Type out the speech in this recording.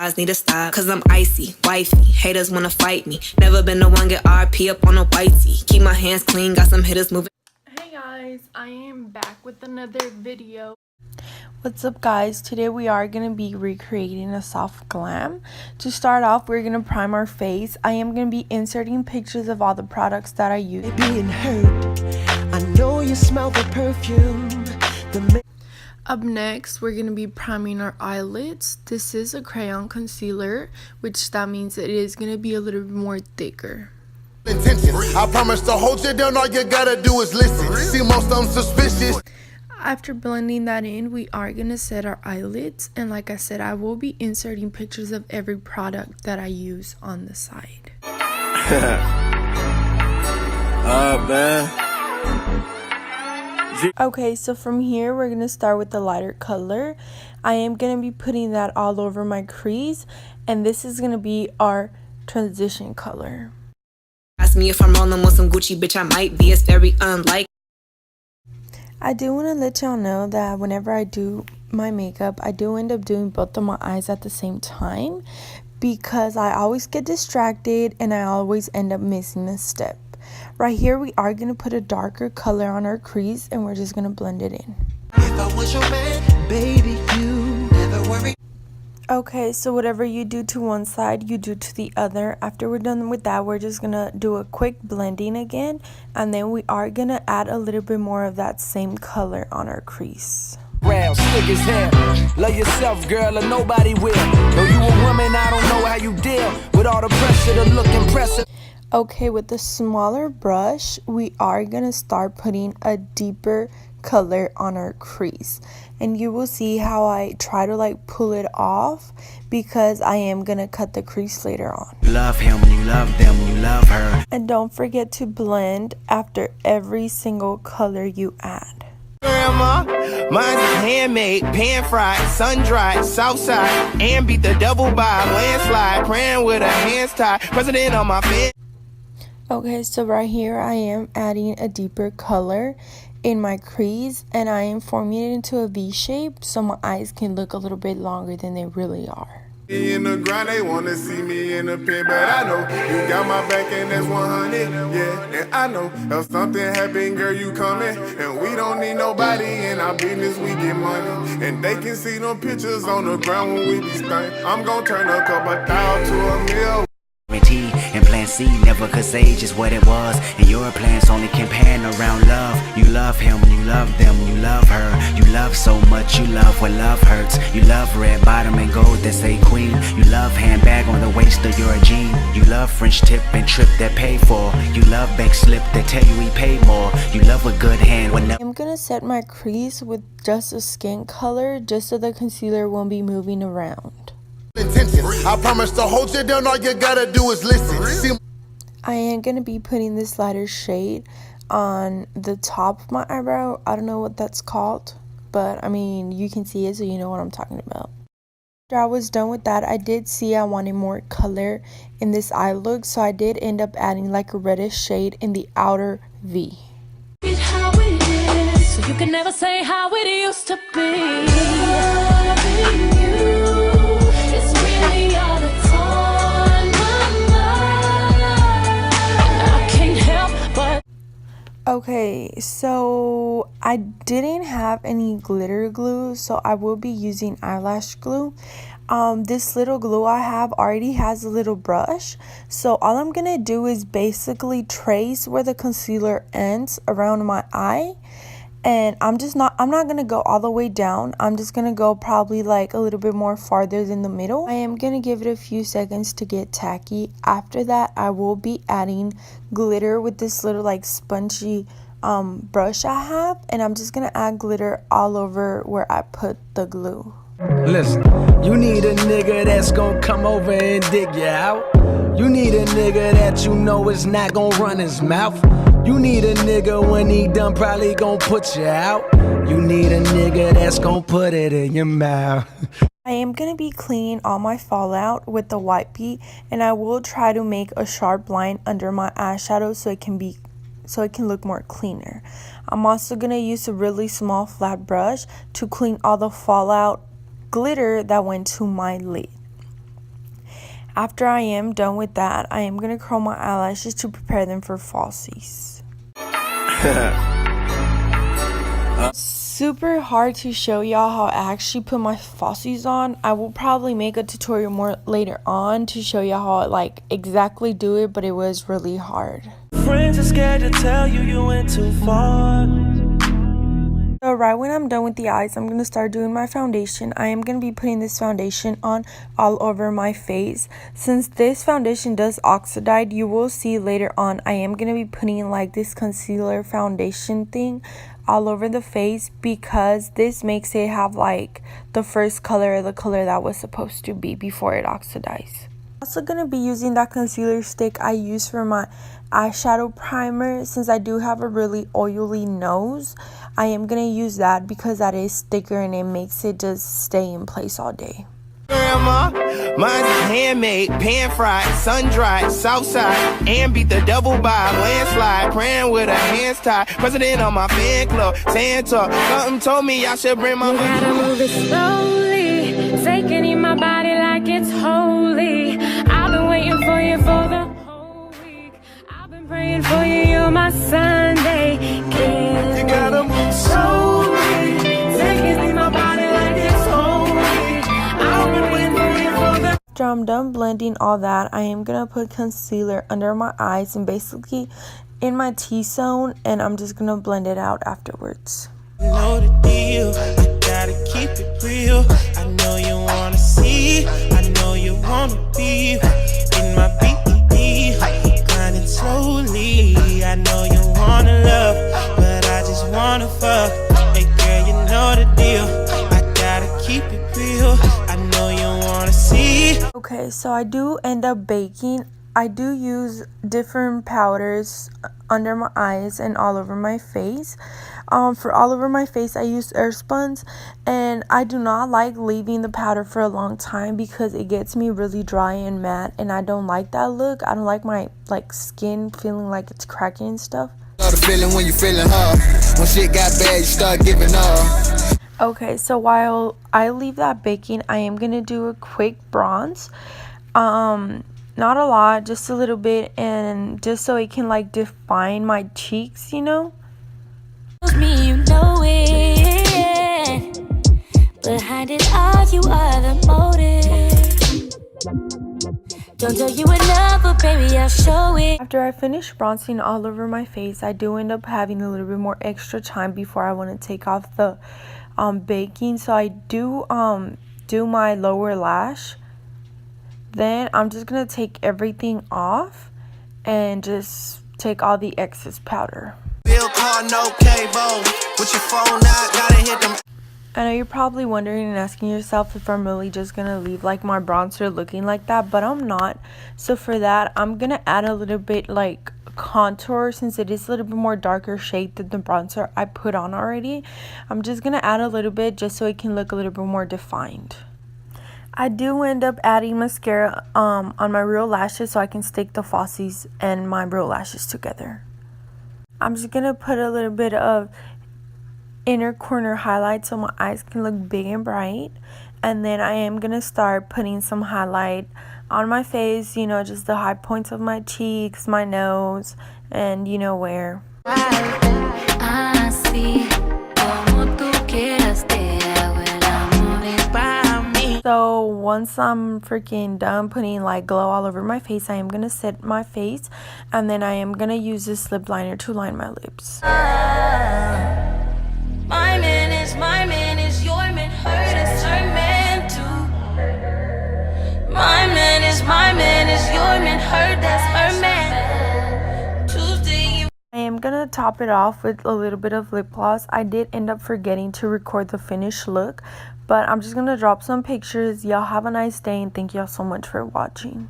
Eyes need to stop, cause I'm icy, wifey. Haters wanna fight me. Never been the one get RP up on a whitey. Keep my hands clean, got some hitters moving. Hey guys, I am back with another video. What's up guys, today we are going to be recreating a soft glam. To start off, we're going to prime our face. I am going to be inserting pictures of all the products that I use. Being hurt, I know you smell the perfume. Up next, we're going to be priming our eyelids. This is a crayon concealer, which that means it is going to be a little bit more thicker. I promise to hold you down, all you gotta do is listen. See, most of them suspicious. After blending that in, we are going to set our eyelids, and like I said, I will be inserting pictures of every product that I use on the side. Okay, so from here we're going to start with the lighter color. I am going to be putting that all over my crease, and this is going to be our transition color. Ask me if I'm rolling with some Gucci, bitch, I might be. It's very unlike. I do want to let y'all know that whenever I do my makeup, I do end up doing both of my eyes at the same time because I always get distracted and I always end up missing a step. Right here, we are going to put a darker color on our crease and we're just going to blend it in. If I was your man, baby, you never worry. Okay, so whatever you do to one side, you do to the other. After we're done with that, we're just going to do a quick blending again. And then we are going to add a little bit more of that same color on our crease. Round, slick as hell. Love yourself, girl, or nobody will. Though you a woman, I don't know how you deal with all the pressure to look impressive. Okay, with the smaller brush, we are going to start putting a deeper color on our crease. And you will see how I try to like pull it off because I am going to cut the crease later on. You love him, you love them, you love her. And don't forget to blend after every single color you add. Grandma, mine's handmade, pan fried, sun dried, south side, and beat the devil by a landslide, praying with her hands tied, president on my bed. Okay, so right here I am adding a deeper color in my crease and I am forming it into a V shape so my eyes can look a little bit longer than they really are. In the grind, they wanna see me in the pen, but I know you got my back and that's 100. Yeah, and I know if something happen, girl, you coming, and we don't need nobody in our business. We get money, and they can see them pictures on the ground when we be stunting. I'm gonna turn a couple thousand to a meal. And plan C never could say just what it was, and your plans only can pan around love. You love him, you love them, you love her. You love so much, you love what love hurts. You love red bottom and gold that say queen. You love handbag on the waist of your jean. You love French tip and trip that pay for. You love bank slip that tell you we paid more. You love a good hand when I'm gonna set my crease with just a skin color just so the concealer won't be moving around. I promise to hold you down, all you gotta do is listen. See, I am going to be putting this lighter shade on the top of my eyebrow. I don't know what that's called, but I mean, you can see it so you know what I'm talking about. After I was done with that, I did see I wanted more color in this eye look, so I did end up adding like a reddish shade in the outer V. It's how it is, so you can never say how it used to be. Loving you is really all that's on my mind. I can't help but. Okay, so I didn't have any glitter glue, so I will be using eyelash glue. This little glue I have already has a little brush, so all I'm gonna do is basically trace where the concealer ends around my eye, and I'm not gonna go all the way down. I'm just gonna go probably like a little bit more farther than the middle. I am gonna give it a few seconds to get tacky. After that, I will be adding glitter with this little like spongy brush I have, and I'm just gonna add glitter all over where I put the glue. Listen, you need a nigga that's gonna come over and dig you out. You need a nigga that you know is not gonna run his mouth. You need a nigga when he done probably gonna put you out. You need a nigga that's gonna put it in your mouth. I am going to be cleaning all my fallout with the white bead, and I will try to make a sharp line under my eyeshadow so it can look more cleaner. I'm also going to use a really small flat brush to clean all the fallout glitter that went to my lid. After I am done with that, I am going to curl my eyelashes to prepare them for falsies. Super hard to show y'all how I actually put my falsies on. I will probably make a tutorial more later on to show y'all how I like exactly do it, but it was really hard. Friends are scared to tell you you went too far. So right when I'm done with the eyes, I'm going to start doing my foundation. I am going to be putting this foundation on all over my face. Since this foundation does oxidize, you will see later on I am going to be putting like this concealer foundation thing all over the face, because this makes it have like the first color or the color that was supposed to be before it oxidizes. Also going to be using that concealer stick I use for my eyeshadow primer. Since I do have a really oily nose, I am going to use that because that is thicker and it makes it just stay in place all day. Grandma, mine's is handmade, pan fried, sun dried, south side, and beat the double by landslide. Praying with her hands tied. President on my fan club, Santa. Something told me I should bring my. You gotta move it slowly, taking in my body like it's holy. I've been waiting for you for the whole week. I've been praying for you, you're my Sunday. You gotta move slowly, taking in my body like it's holy. I've been waiting for you for the. After I'm done blending all that, I am going to put concealer under my eyes and basically in my T-zone, and I'm just going to blend it out afterwards. Know the deal, I gotta keep it real. I know you wanna see, I know you wanna be in my BED, grinding slowly. I know you wanna love, but I just wanna fuck. Hey girl, you know the deal, I gotta keep it real. I know you wanna see. Okay, so I do end up baking. I do use different powders under my eyes and all over my face. For all over my face, I use Earthspuns, and I do not like leaving the powder for a long time because it gets me really dry and matte, and I don't like that look. I don't like my skin feeling like it's cracking and stuff. Know the feeling when you feeling hard. When shit got bad, you start giving up. Okay, so while I leave that baking, I am gonna do a quick bronze. Not a lot, just a little bit, and just so it can like define my cheeks, you know. Me, you know it. Behind it all, you are the motive. Don't tell you enough, but baby, I'll show it. After I finish bronzing all over my face, I do end up having a little bit more extra time before I want to take off the baking. So I do do my lower lash. Then I'm just gonna take everything off and just take all the excess powder. Bill call, no cable. With your phone out, gotta hit them. I know you're probably wondering and asking yourself if I'm really just gonna leave like my bronzer looking like that, but I'm not. So for that, I'm gonna add a little bit like contour, since it is a little bit more darker shade than the bronzer I put on already. I'm just gonna add a little bit just so it can look a little bit more defined. I do end up adding mascara on my real lashes so I can stick the falsies and my real lashes together. I'm just gonna put a little bit of inner corner highlight so my eyes can look big and bright, and then I am gonna start putting some highlight on my face, you know, just the high points of my cheeks, my nose, and you know where. So once I'm freaking done putting like glow all over my face, I am gonna set my face, and then I am gonna use this lip liner to line my lips. My man is your man, her is her man too. My man is your man, her that's her man. Tuesday. I am gonna top it off with a little bit of lip gloss. I did end up forgetting to record the finished look, but I'm just gonna drop some pictures. Y'all have a nice day, and thank y'all so much for watching.